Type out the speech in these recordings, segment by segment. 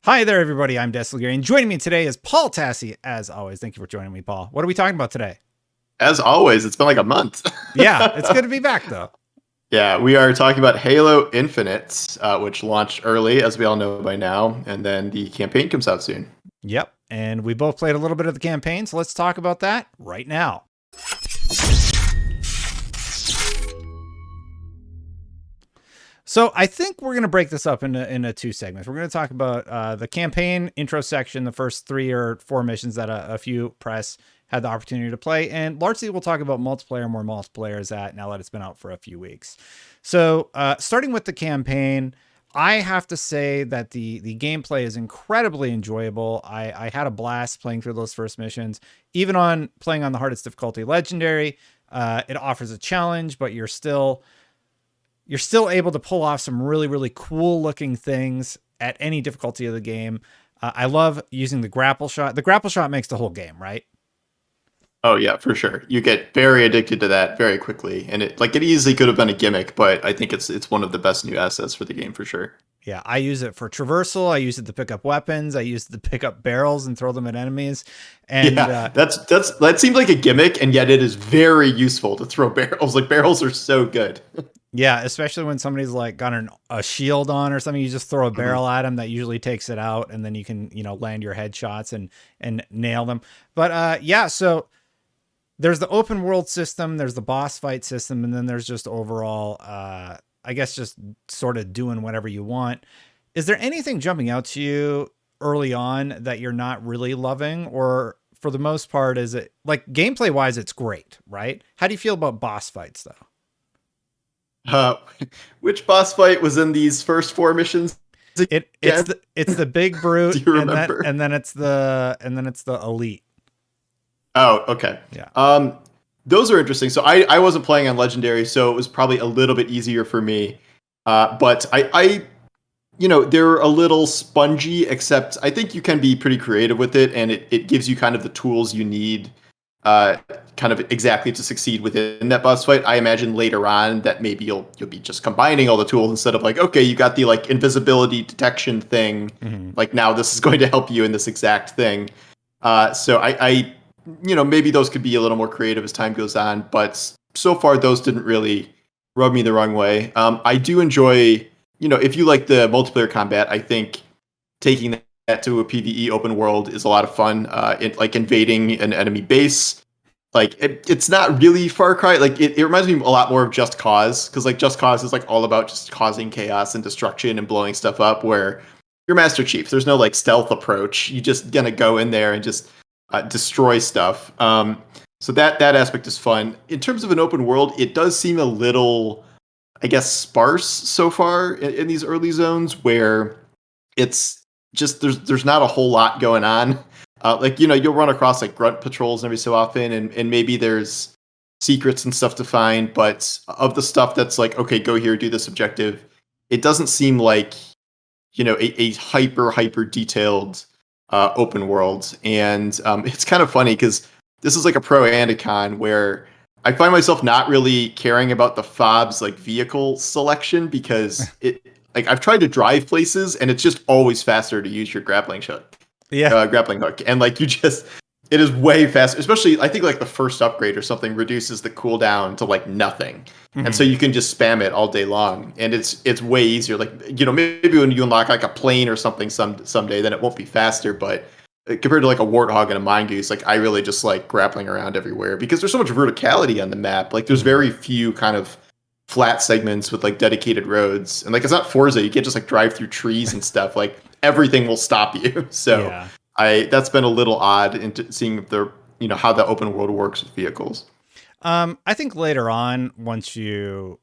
Hi there, everybody. I'm Destin, and joining me today is Paul Tassi, as always. Thank you for joining me, Paul. What are we talking about today? As always, it's been like a month. Yeah, it's good to be back, though. Yeah, we are talking about Halo Infinite, which launched early, as we all know by now, and then the campaign comes out soon. Yep, and we both played a little bit of the campaign, so let's talk about that right now. So I think we're going to break this up into two segments. We're going to talk about the campaign intro section, the first 3 or 4 missions that a few press had the opportunity to play, and largely we'll talk about multiplayer, where multiplayer is at now that it's been out for a few weeks. So starting with the campaign, I have to say that the gameplay is incredibly enjoyable. I had a blast playing through those first missions, even on playing on the hardest difficulty, legendary. It offers a challenge, but you're still able to pull off some really cool looking things at any difficulty of the game. I love using the grapple shot. The grapple shot makes the whole game, right? Oh yeah, for sure. You get very addicted to that very quickly, and it easily could have been a gimmick, but I think it's one of the best new assets for the game for sure. Yeah, I use it for traversal. I use it to pick up weapons. I use it to pick up barrels and throw them at enemies. And Yeah, that seems like a gimmick, and yet it is very useful to throw barrels. Like barrels are so good. yeah, especially when somebody's like got a shield on or something, you just throw a Mhm. barrel at them that usually takes it out, and then you can land your headshots and nail them. But yeah, so there's the open world system, there's the boss fight system, and then there's just overall, I guess, just sort of doing whatever you want. Is there anything jumping out to you early on that you're not really loving, or for the most part, is it like gameplay wise, it's great, right? How do you feel about boss fights though? Uh, which boss fight was in these first 4 missions It's again? the big Do brute, you and then remember? and then it's the elite. Oh, okay. Yeah. Those are interesting. So I wasn't playing on Legendary, so it was probably a little bit easier for me. But they're a little spongy, except I think you can be pretty creative with it, and it gives you kind of the tools you need, uh, kind of exactly to succeed within that boss fight. I imagine later on that maybe you'll be just combining all the tools instead of like, okay, you got the like invisibility detection thing. Mm-hmm. Like now this is going to help you in this exact thing. So maybe those could be a little more creative as time goes on, but so far those didn't really rub me the wrong way. I do enjoy, if you like the multiplayer combat, I think taking that to a PvE open world is a lot of fun. Like invading an enemy base, like it's not really Far Cry. Like it reminds me a lot more of Just Cause, because like Just Cause is like all about just causing chaos and destruction and blowing stuff up. Where you're Master Chief, there's no like stealth approach. You just gonna go in there and just destroy stuff. So that aspect is fun. In terms of an open world, it does seem a little, I guess, sparse so far in these early zones, where it's just there's not a whole lot going on. Like you'll run across like grunt patrols every so often, and maybe there's secrets and stuff to find, but of the stuff that's like, okay, go here, do this objective, it doesn't seem like a hyper detailed open world. And it's kind of funny because this is like a pro and a con, where I find myself not really caring about the fob's like vehicle selection, because it like I've tried to drive places and it's just always faster to use your Yeah. grappling hook, and like it is way faster. Especially I think like the first upgrade or something reduces the cooldown to like nothing, and so Mm-hmm. you can just spam it all day long, and it's way easier. Like maybe when you unlock like a plane or something someday, then it won't be faster, but compared to like a warthog and a mongoose, like I really just like grappling around everywhere because there's so much verticality on the map. Like there's Mm-hmm. very few kind of flat segments with like dedicated roads, and like it's not Forza. You can't just like drive through trees and stuff. Like everything will stop you. So Yeah. I that's been a little odd into seeing how the open world works with vehicles. I think later on, once you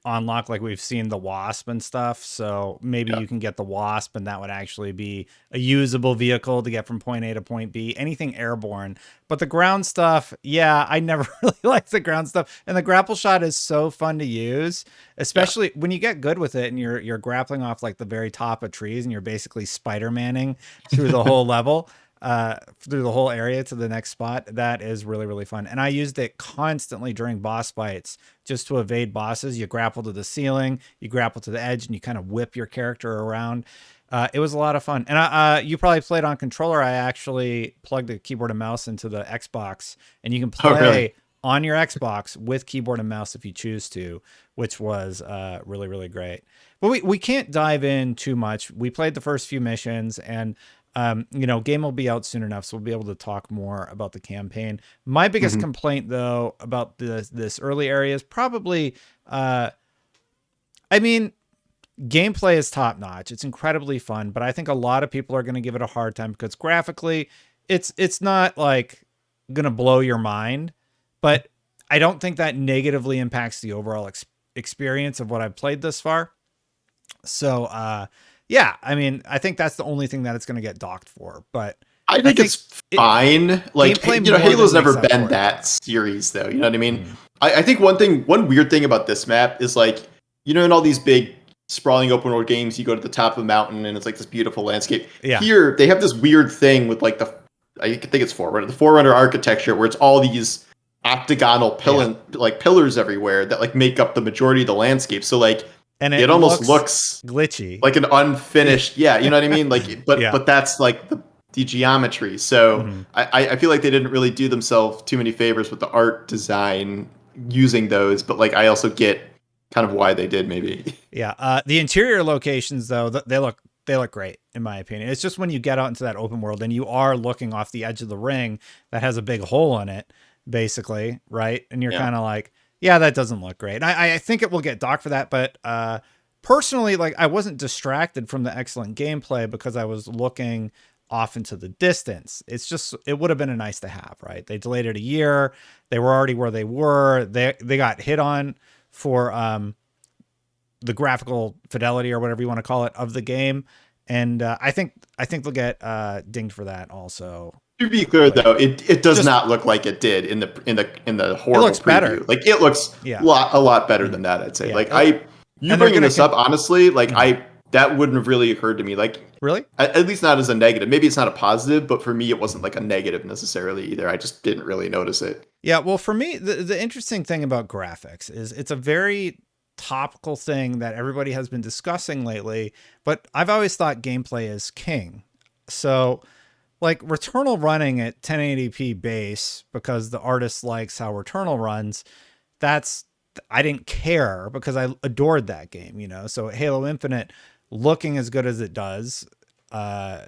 unlock, like we've seen the Wasp and stuff, so maybe Yeah. you can get the Wasp, and that would actually be a usable vehicle to get from point A to point B. Anything airborne, but the ground stuff, yeah, I never really liked the ground stuff. And the grapple shot is so fun to use, Yeah. especially when you get good with it and you're grappling off like the very top of trees, and you're basically Spider-Manning through the whole level, through the whole area to the next spot. That is really fun, and I used it constantly during boss fights just to evade bosses. You grapple to the ceiling, you grapple to the edge, and you kind of whip your character around. It was a lot of fun, and you probably played on controller. I actually plugged the keyboard and mouse into the Xbox, and you can Oh, really? play on your Xbox with keyboard and mouse if you choose to, which was really really great. But we can't dive in too much. We played the first few missions, and game will be out soon enough, so we'll be able to talk more about the campaign. My biggest Hmm. complaint, though, about this early area is probably, I mean, gameplay is top notch. It's incredibly fun, but I think a lot of people are going to give it a hard time because graphically, it's not like going to blow your mind, but I don't think that negatively impacts the overall experience of what I've played this far. So, yeah, I mean, I think that's the only thing that it's going to get docked for, but I I think think it's it fine. Like, gameplay more Halo's than never makes up been for it. that series, though. You know what I mean? Mm. I think one weird thing about this map is like, in all these big sprawling open world games, you go to the top of a mountain and it's like this beautiful landscape. Yeah, Here, they have this weird thing with like I think it's Forerunner, the Forerunner architecture, where it's all these octagonal yeah, pillars everywhere that like make up the majority of the landscape. So like, and it it almost looks looks glitchy. like an unfinished, yeah, you know what I mean, like, Yeah. but that's like the geometry. So Mhm. I feel like they didn't really do themselves too many favors with the art design using those, but like I also get kind of why they did, maybe. Yeah. The interior locations, though, they look great in my opinion. It's just when you get out into that open world and you are looking off the edge of the ring that has a big hole in it, basically, right? And you're Yeah. kind of like, yeah, that doesn't look great. And I think it will get docked for that, but personally, like I wasn't distracted from the excellent gameplay because I was looking off into the distance. It's just it would have been a nice to have, right? They delayed it a year. They were already where they were. They got hit on for the graphical fidelity or whatever you want to call it of the game, and I think they'll get dinged for that also. To be clear But though, it does just not look like it did in the it horrible looks better. preview. Like, it looks Yeah, a lot better than that, I'd say. yeah. Like, I you And they're bringing gonna this up, honestly, like, Mhm. that wouldn't have really occurred to me. Like, Really. at least not as a negative. Maybe it's not a positive, but for me, it wasn't like a negative necessarily either. I just didn't really notice it. Yeah, well, for me, the interesting thing about graphics is it's a very topical thing that everybody has been discussing lately, but I've always thought gameplay is king. So, like Returnal running at 1080p base because the artist likes how Returnal runs, that's I didn't care because I adored that game. So Halo Infinite looking as good as it does, uh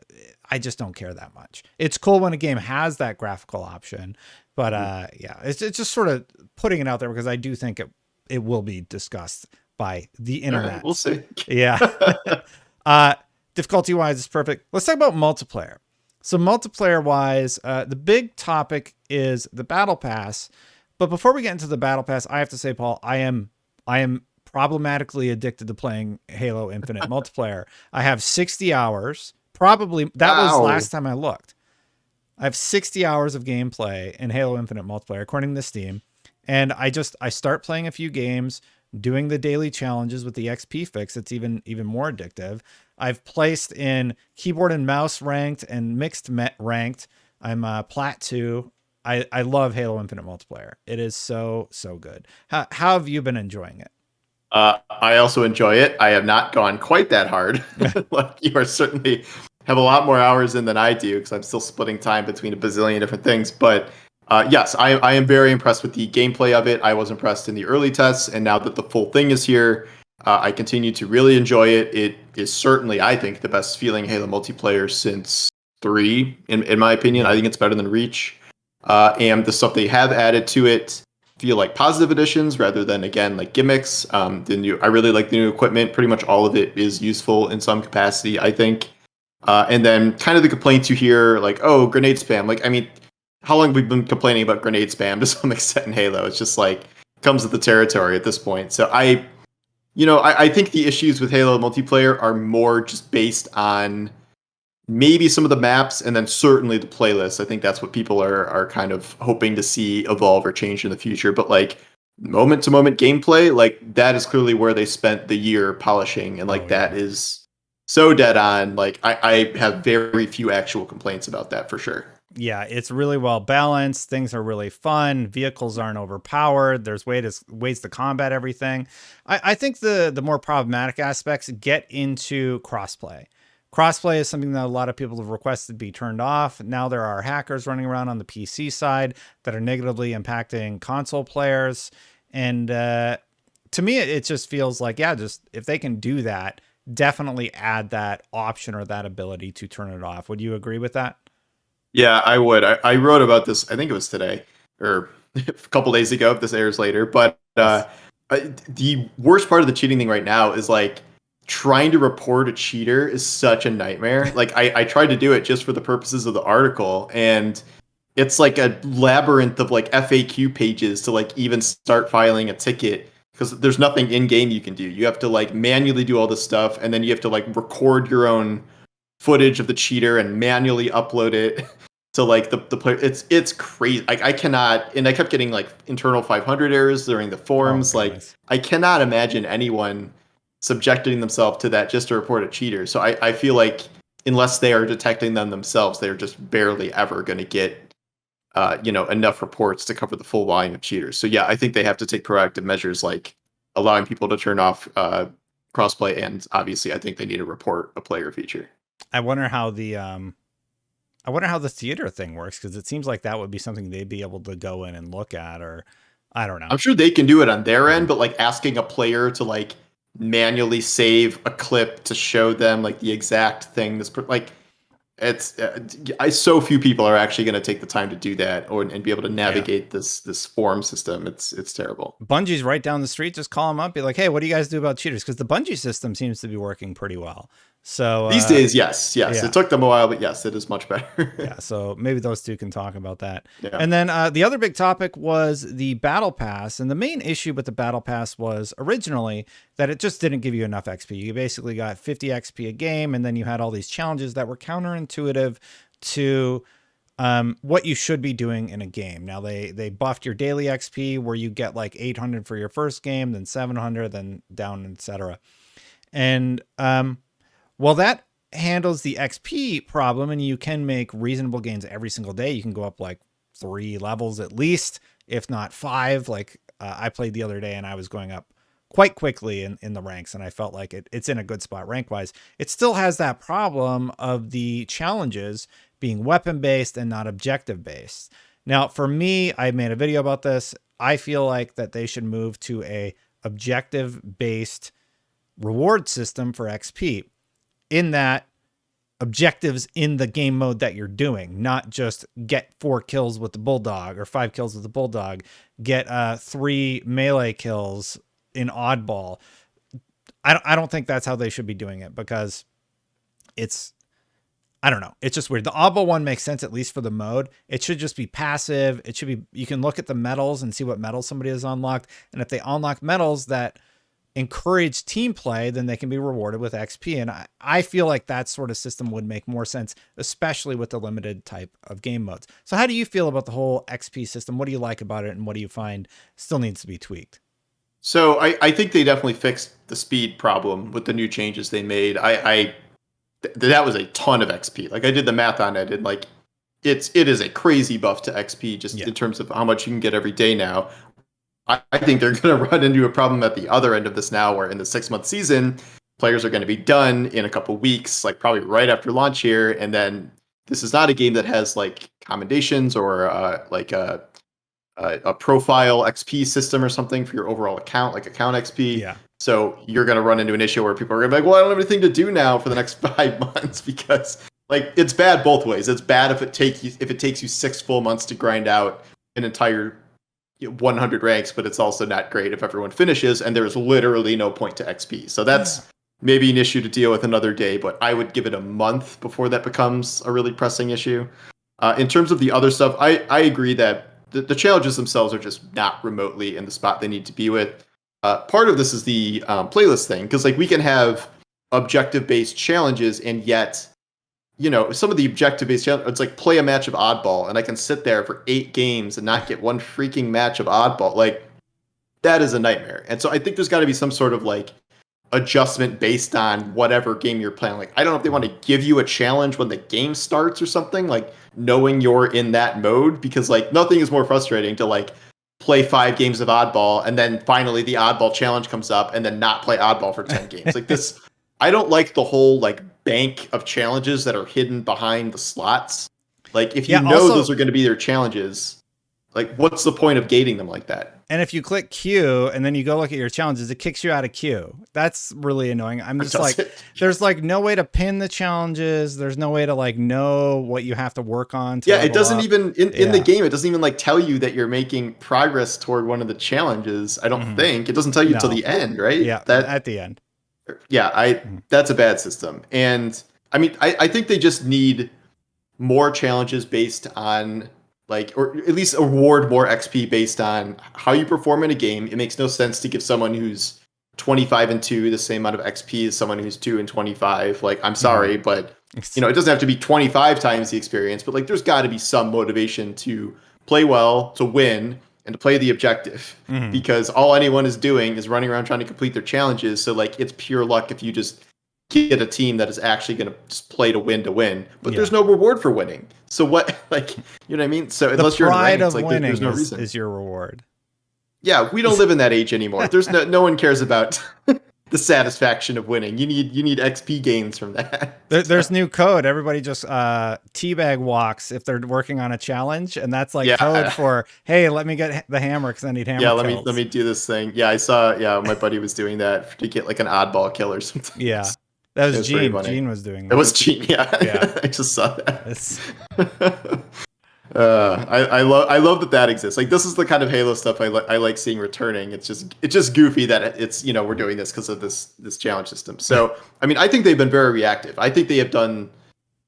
I just don't care that much. It's cool when a game has that graphical option, but Mhm. yeah, it's just sort of putting it out there because I do think it will be discussed by the All right, we'll internet. see. Yeah. uh Difficulty wise it's perfect. Let's talk about multiplayer. So multiplayer wise, the big topic is the battle pass. But before we get into the battle pass, I have to say, Paul, I am problematically addicted to playing Halo Infinite multiplayer. I have 60 hours. Probably that was Wow. last time I looked. I have 60 hours of gameplay in Halo Infinite multiplayer according to Steam. And I start playing a few games, doing the daily challenges with the XP fix. It's even more addictive. I've placed in keyboard and mouse ranked and mixed ranked. I'm plat 2. I love Halo Infinite multiplayer. It is so good. How have you been enjoying I also enjoy it. I have not gone quite that hard. it? Like, you are certainly have a lot more hours in than I do because I'm still splitting time between a bazillion different things. But yes, I am very impressed with the gameplay of it. I was impressed in the early tests, and now that the full thing is here, I continue to really enjoy it. It is certainly, I think, the best feeling Halo multiplayer since 3, in my opinion. I Yeah. think it's better than Reach. And the stuff they have added to it feel like positive additions rather than, again, like gimmicks. I really like the new equipment. Pretty much all of it is useful in some capacity, I think. And then kind of the complaints you hear, like, oh, grenade spam. Like, I mean, how long have we been complaining about grenade spam to some extent in Halo? It's just like comes with the territory at this point. So I think the issues with Halo multiplayer are more just based on maybe some of the maps and then certainly the playlist. I think that's what people are kind of hoping to see evolve or change in the future. But like moment to moment gameplay, like that is clearly where they spent the year polishing, and Oh like that yeah. is so dead on. Like, I have very few actual complaints about that for sure. Yeah, it's really well balanced. Things are really fun. Vehicles aren't overpowered. There's ways to combat everything. I think the more problematic aspects get into crossplay, Crossplay is something that a lot of people have requested be turned off. Now there are hackers running around on the PC side that are negatively impacting console players. And to me, it just feels like, yeah, just if they can do that, definitely add that option or that ability to turn it off. Would you agree with that? Yeah, I would. I wrote about this. I think it was today or a couple days ago. If this airs later, but Yes. the worst part of the cheating thing right now is like trying to report a cheater is such a nightmare. Like I tried to do it just for the purposes of the article, and it's like a labyrinth of like FAQ pages to like even start filing a ticket because there's nothing in game you can do. You have to like manually do all this stuff, and then you have to like record your own footage of the cheater and manually upload it to like the player. It's crazy. I cannot, and I kept getting like internal 500 errors during the Oh, forums. Like goodness. I cannot imagine anyone subjecting themselves to that just to report a cheater. So I feel like unless they are detecting them themselves, they're just barely ever going to get enough reports to cover the full volume of cheaters. So yeah, I think they have to take proactive measures like allowing people to turn off crossplay, and obviously I think they need to report a player feature. I wonder how the I wonder how the theater thing works, because it seems like that would be something they'd be able to go in and look at, or I don't know. I'm sure they can do it on their end, Mhm. but like asking a player to like manually save a clip to show them like the exact thing like it's so few people are actually going to take the time to do that or and be able to Yeah. navigate this form system. It's terrible. Bungie's right down the street. Just call them up, be like, "Hey, what do you guys do about cheaters?" Because the Bungie system seems to be working pretty well. So, These days, yes, yeah, it took them a while, but yes, it is much yeah. better. So maybe those two can talk about that. Yeah. And then the other big topic was the Battle Pass. And the main issue with the Battle Pass was originally that it just didn't give you enough XP. You basically got 50 XP a game, and then you had all these challenges that were counterintuitive to what you should be doing in a game. Now they buffed your daily XP where you get like 800 for your first game, then 700, then down, etc. And well, that handles the XP problem, and you can make reasonable gains every single day. You can go up like 3 levels at least, if not 5. Like I played the other day, and I was going up quite quickly in the ranks, and I felt like it's in a good spot rank wise. It still has that problem of the challenges being weapon based and not objective based. Now, for me, I made a video about this. I feel like that they should move to a objective based reward system for XP, in that objectives in the game mode that you're doing, not just get 4 kills with the bulldog or 5 kills with the bulldog, get 3 melee kills in oddball. I don't think that's how they should be doing it, because it's, I don't know. It's just weird. The oddball one makes sense, at least for the mode. It should just be passive. It should be, you can look at the medals and see what medals somebody has unlocked. And if they unlock medals that encourage team play, then they can be rewarded with XP. And I feel like that sort of system would make more sense, especially with the limited type of game modes. So how do you feel about the whole XP system? What do you like about it, and what do you find still needs to be tweaked? So I think they definitely fixed the speed problem with the new changes they made. That was a ton of XP. Like I did the math on it, and like it is a crazy buff to XP just Yeah. in terms of how much you can get every day now. I think they're going to run into a problem at the other end of this now, where in the 6 month season, players are going to be done in a couple weeks, like probably right after launch here, and then this is not a game that has like commendations or like a profile XP system or something for your overall account, like account XP. Yeah. So you're going to run into an issue where people are going to be like, well, I don't have anything to do now for the next 5 months because like it's bad both ways. It's bad if it takes you 6 full months to grind out an entire 100 ranks, but it's also not great if everyone finishes and there's literally no point to XP. So that's maybe an issue to deal with another day, but I would give it a month before that becomes a really pressing issue. In terms of the other stuff, I agree that the challenges themselves are just not remotely in the spot they need to be with. Part of this is the playlist thing, because like we can have objective-based challenges, and yet, some of the objective-based challenges, it's like play a match of oddball, and I can sit there for 8 games and not get one freaking match of oddball. Like that is a nightmare. And so I think there's got to be some sort of like adjustment based on whatever game you're playing. Like I don't know if they want to give you a challenge when the game starts or something, like knowing you're in that mode, because like nothing is more frustrating to like play 5 games of oddball and then finally the oddball challenge comes up and then not play oddball for 10 games. Like this, I don't like the whole like bank of challenges that are hidden behind the slots. Like if you Yeah. know Also, those are going to be their challenges, like what's the point of gating them like that? and if you click queue and then you go look at your challenges, it kicks you out of queue. That's really annoying. I'm just Does like, it? there's like no way to pin the challenges. There's no way to like know what you have to work on to Yeah, it level doesn't up. even in the Yeah. game. It doesn't even like tell you that you're making progress toward one of the challenges. I don't Hmm. think it doesn't tell you till No. the end, right? Yeah. That At the end. yeah, I Mhm. that's a bad system. And I mean, I think they just need more challenges based on like, or at least award more XP based on how you perform in a game. It makes no sense to give someone who's 25 and 2 the same amount of XP as someone who's 2 and 25. Like, I'm Mhm. sorry, but it doesn't have to be 25 times the experience, but like there's got to be some motivation to play well, to win, and to play the objective. Mhm. Because all anyone is doing is running around trying to complete their challenges. So like it's pure luck if you just get a team that is actually going to just play to win, but Yeah. there's no reward for winning. So what, like, you know what I mean? So The unless you're in pride ranked, of like, there's winning no is reason. your reward. Yeah, we don't live in that age anymore. There's no one cares about the satisfaction of winning. You need XP gains from that. There's new code. Everybody just teabag walks if they're working on a challenge, and that's like code Yeah, for, hey, let me get the hammer because I need hammer yeah. Let kills. me do this thing. Yeah, I saw. Yeah, my buddy was doing that to get like an oddball kill or something. Yeah, that It was was pretty Gene. funny. Gene was doing It that. was cheap. Yeah, Yeah, I just saw that. it's I love that exists. Like this is the kind of Halo stuff I like seeing returning. It's just goofy that it's we're doing this because of this challenge system. So I mean I think they've been very reactive. I think they have done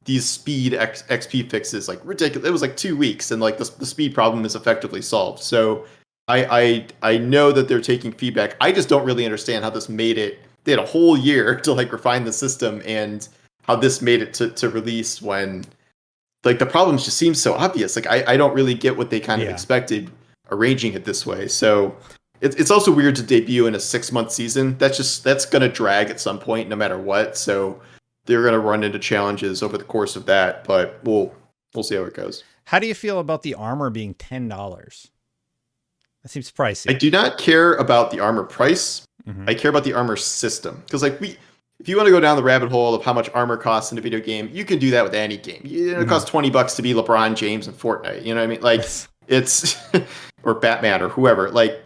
these speed XP fixes like ridiculous. It was like 2 weeks and like the speed problem is effectively solved. So I know that they're taking feedback. I just don't really understand how this made it. They had a whole year to like refine the system and how this made it to release when like the problems just seem so obvious. Like I don't really get what they kind of yeah, expected arranging it this way. So it's also weird to debut in a 6 month season. That's gonna drag at some point, no matter what. So they're gonna run into challenges over the course of that, but we'll see how it goes. How do you feel about the armor being $10? That seems I pricey. do not care about the armor price. Hmm. I care about the armor system because like if you want to go down the rabbit hole of how much armor costs in a video game, you can do that with any game. It Hmm. costs $20 to be LeBron James in Fortnite. You know what I mean? Like it's or Batman or whoever. Like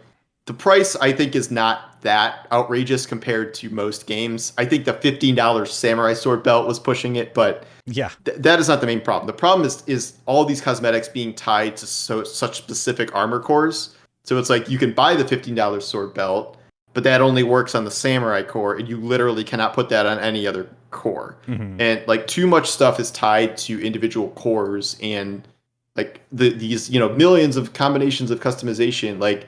the price I think is not that outrageous compared to most games. I think the $15 samurai sword belt was pushing it, but Yeah, that is not the main problem. The problem is all these cosmetics being tied to such specific armor cores. So it's like you can buy the $15 sword belt, but that only works on the samurai core, and you literally cannot put that on any other core. hmm, And like too much stuff is tied to individual cores, and like these millions of combinations of customization. Like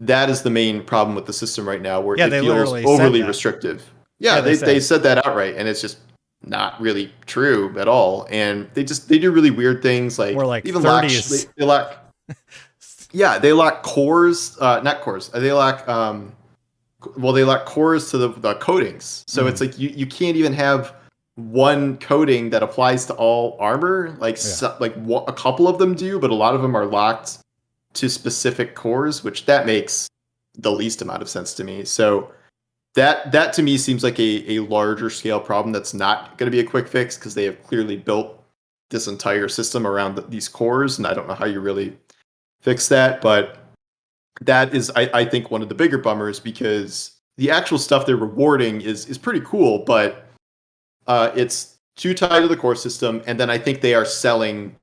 that is the main problem with the system right now, where yeah. it They feels literally said overly that. restrictive. Yeah, Yeah, they they said said that outright, and it's just not really true at all. And they do really weird things like we're like even lock 30s. they lock yeah, they lock cores, not cores. They lock they lock cores to the coatings. So it's Mhm. like you can't even have one coating that applies to all armor. Like Yeah, a couple of them do, but a lot of them are locked to specific cores, which that makes the least amount of sense to me. So that to me seems like a larger scale problem that's not going to be a quick fix because they have clearly built this entire system around these cores, and I don't know how you really fix that. But that is, I think, one of the bigger bummers because the actual stuff they're rewarding is pretty cool, but it's too tied to the core system, and then I think they are selling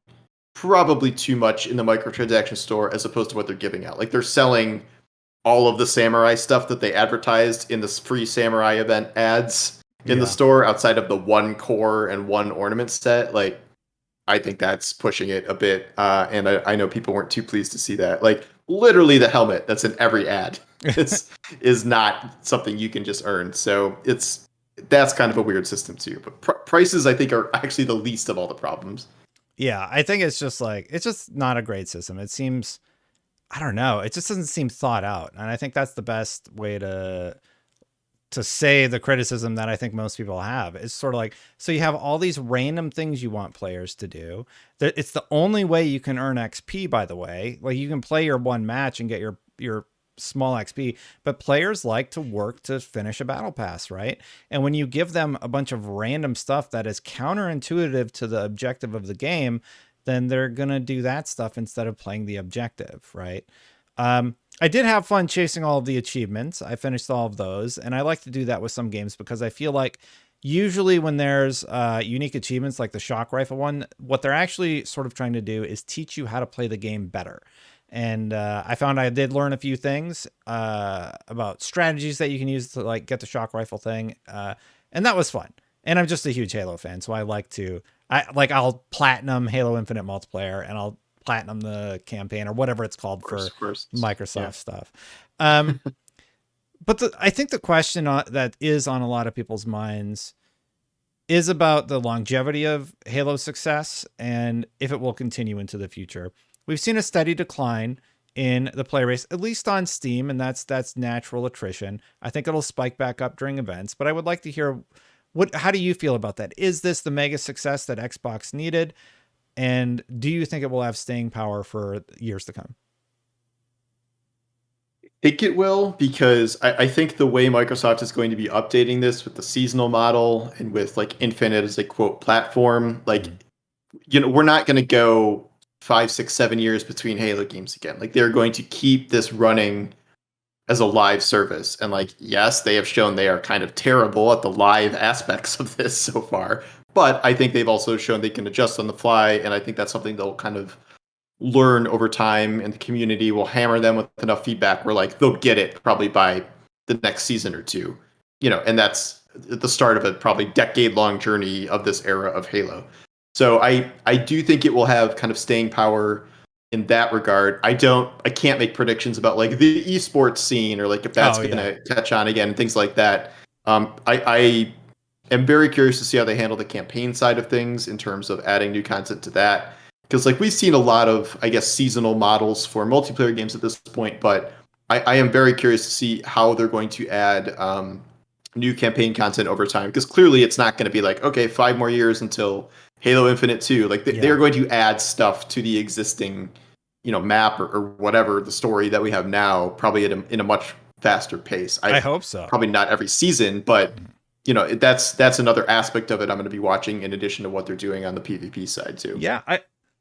probably too much in the microtransaction store as opposed to what they're giving out. Like they're selling all of the samurai stuff that they advertised in the free samurai event ads in the yeah, store outside of the one core and one ornament set. Like I think that's pushing it a bit, and I know people weren't too pleased to see that. Like literally, the helmet that's in every ad is not something you can just earn. So that's kind of a weird system too. But prices, I think, are actually the least of all the problems. yeah. I think it's just like it's just not a great system. It seems, I don't know. It just doesn't seem thought out, and I think that's the best way to say the criticism that I think most people have. It's sort of like, so you have all these random things you want players to do. That it's the only way you can earn XP, by the way. Like you can play your one match and get your small XP, but players like to work to finish a battle pass, right? And when you give them a bunch of random stuff that is counterintuitive to the objective of the game, then they're going to do that stuff instead of playing the objective, right? I did have fun chasing all of the achievements. I finished all of those, and I like to do that with some games because I feel like usually when there's unique achievements like the shock rifle one, what they're actually sort of trying to do is teach you how to play the game better. And I found I did learn a few things about strategies that you can use to like get the shock rifle thing, and that was fun. And I'm just a huge Halo fan, so I'll platinum Halo Infinite multiplayer, and I'll platinum the campaign or whatever it's called for Microsoft stuff. But I think the question that is on a lot of people's minds is about the longevity of Halo's success and if it will continue into the future. We've seen a steady decline in the play race, at least on Steam, and that's natural attrition. I think it'll spike back up during events, but I would like to hear how do you feel about that? Is this the mega success that Xbox needed? And do you think it will have staying power for years to come? I think it will, because I think the way Microsoft is going to be updating this with the seasonal model and with like Infinite as a quote platform, like, we're not going to go 5, 6, 7 years between Halo games again. Like, they're going to keep this running as a live service. And like, yes, they have shown they are kind of terrible at the live aspects of this so far, but I think they've also shown they can adjust on the fly. And I think that's something they'll kind of learn over time, and the community will hammer them with enough feedback where like they'll get it probably by the next season or two, and that's the start of a probably decade-long journey of this era of Halo. So I do think it will have kind of staying power in that regard. I can't make predictions about like the esports scene or like if that's going to catch on again and things like that. I am very curious to see how they handle the campaign side of things in terms of adding new content to that. Because like we've seen a lot of, I guess, seasonal models for multiplayer games at this point, but I am very curious to see how they're going to add new campaign content over time. Because clearly it's not going to be like, okay, 5 more years until Halo Infinite 2. Like they're going to add stuff to the existing, map or whatever the story that we have now, probably in a much faster pace. I hope so. Probably not every season, but that's another aspect of it I'm going to be watching in addition to what they're doing on the PvP side too. Yeah,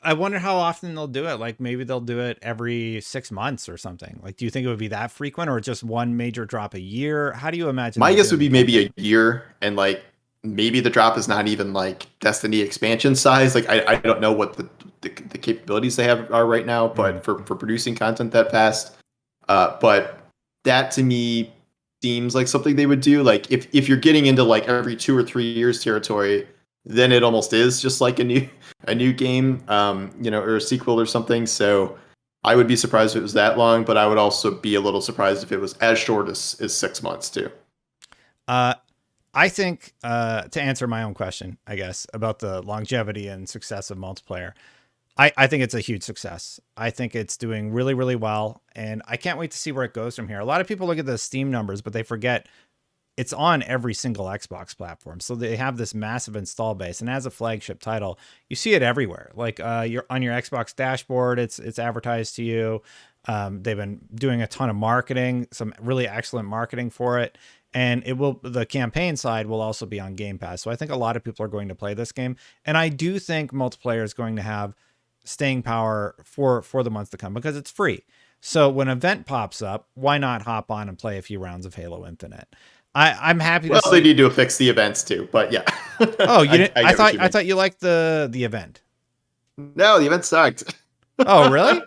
I wonder how often they'll do it. Like maybe they'll do it every 6 months or something. Like, do you think it would be that frequent or just one major drop a year? How do you imagine? My guess would be maybe a year, and like maybe the drop is not even like Destiny expansion size. Like I don't know what the capabilities they have are right now, but for producing content that fast, but that to me seems like something they would do. Like if you're getting into like every 2 or 3 years territory, then it almost is just like a new game, or a sequel or something. So I would be surprised if it was that long, but I would also be a little surprised if it was as short as 6 months too. I think to answer my own question, I guess, about the longevity and success of multiplayer, I think it's a huge success. I think it's doing really, really well, and I can't wait to see where it goes from here. A lot of people look at the Steam numbers, but they forget it's on every single Xbox platform. So they have this massive install base, and as a flagship title, you see it everywhere. Like you're on your Xbox dashboard, it's advertised to you. They've been doing a ton of marketing, some really excellent marketing for it. And the campaign side will also be on Game Pass. So I think a lot of people are going to play this game. And I do think multiplayer is going to have staying power for the months to come because it's free. So when an event pops up, why not hop on and play a few rounds of Halo Infinite? I'm happy to Well, they need to fix the events too, but yeah. Oh, you didn't? I thought you liked the event. No, the event sucked. Oh, really?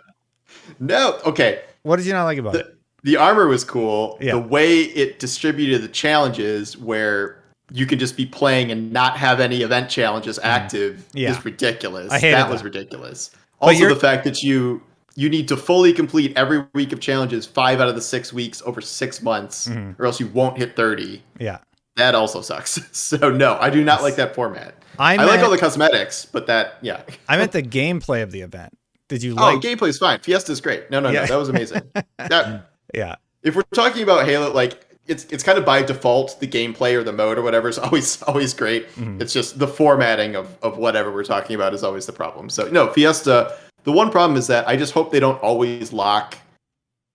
No. Okay. What did you not like about it? The armor was cool. Yeah. The way it distributed the challenges where you could just be playing and not have any event challenges active is ridiculous. That was ridiculous. Also, the fact that you need to fully complete every week of challenges 5 out of the 6 weeks over 6 months, or else you won't hit 30. Yeah. That also sucks. So no, I do not like that format. I like all the cosmetics, but I meant the gameplay of the event. Did you like? Oh, gameplay's fine. Fiesta's great. No, that was amazing. Yeah. If we're talking about Halo, like it's kind of by default, the gameplay or the mode or whatever is always great. It's just the formatting of whatever we're talking about is always the problem. So no, Fiesta. The one problem is that I just hope they don't always lock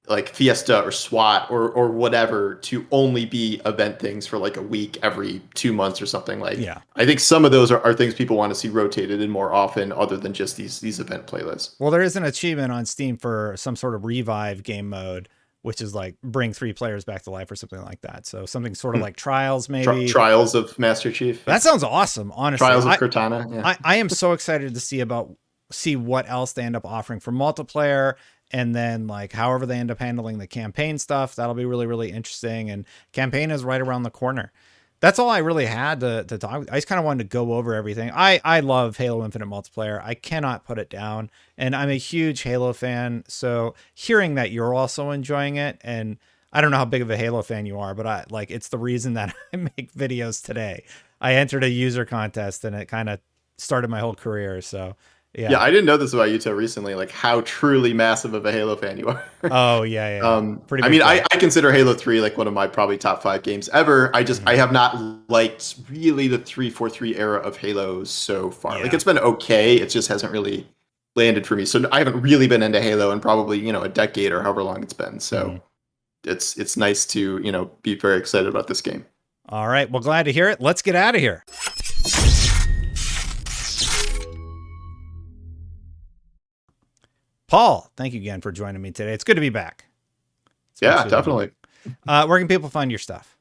like Fiesta or SWAT or whatever to only be event things for like a week every 2 months or something. Like Yeah. I think some of those are things people want to see rotated in more often other than just these event playlists. Well, there is an achievement on Steam for some sort of revive game mode, which is like bring 3 players back to life or something like that. So something sort of like Trials, maybe. Trials of Master Chief. That sounds awesome, honestly. Trials of Cortana. Yeah. I am so excited to see what else they end up offering for multiplayer, and then like however they end up handling the campaign stuff. That'll be really, really interesting. And campaign is right around the corner. That's all I really had to talk. I just kind of wanted to go over everything. I love Halo Infinite multiplayer. I cannot put it down, and I'm a huge Halo fan. So hearing that you're also enjoying it, and I don't know how big of a Halo fan you are, but it's the reason that I make videos today. I entered a user contest, and it kind of started my whole career. So Yeah, yeah. I didn't know this about you till recently, like how truly massive of a Halo fan you are. Oh yeah. Pretty I big mean, fan. I consider Halo 3 like one of my probably top 5 games ever. I have not liked really the 343 era of Halo so far. Like Yeah. it's been okay, it just hasn't really landed for me. So I haven't really been into Halo in probably, a decade or however long it's been. So Mhm. it's nice to, be very excited about this game. All right. Well, glad to hear it. Let's get out of here. Paul, thank you again for joining me today. It's good to be back. Yeah, Especially definitely. where can people find your stuff?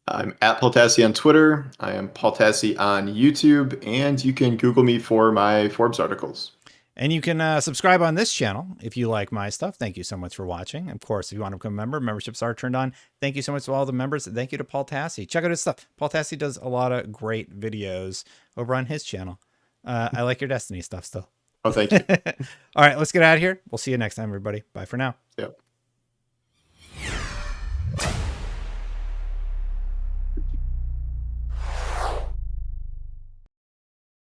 I'm at Paul Tassi on Twitter. I am Paul Tassi on YouTube, and you can Google me for my Forbes articles. And you can subscribe on this channel if you like my stuff. Thank you so much for watching. Of course, if you want to become a member, memberships are turned on. Thank you so much to all the members. Thank you to Paul Tassi. Check out his stuff. Paul Tassi does a lot of great videos over on his channel. I like your Destiny stuff still. Oh, thank you. All right, let's get out of here. We'll see you next time, everybody. Bye for now. Yep.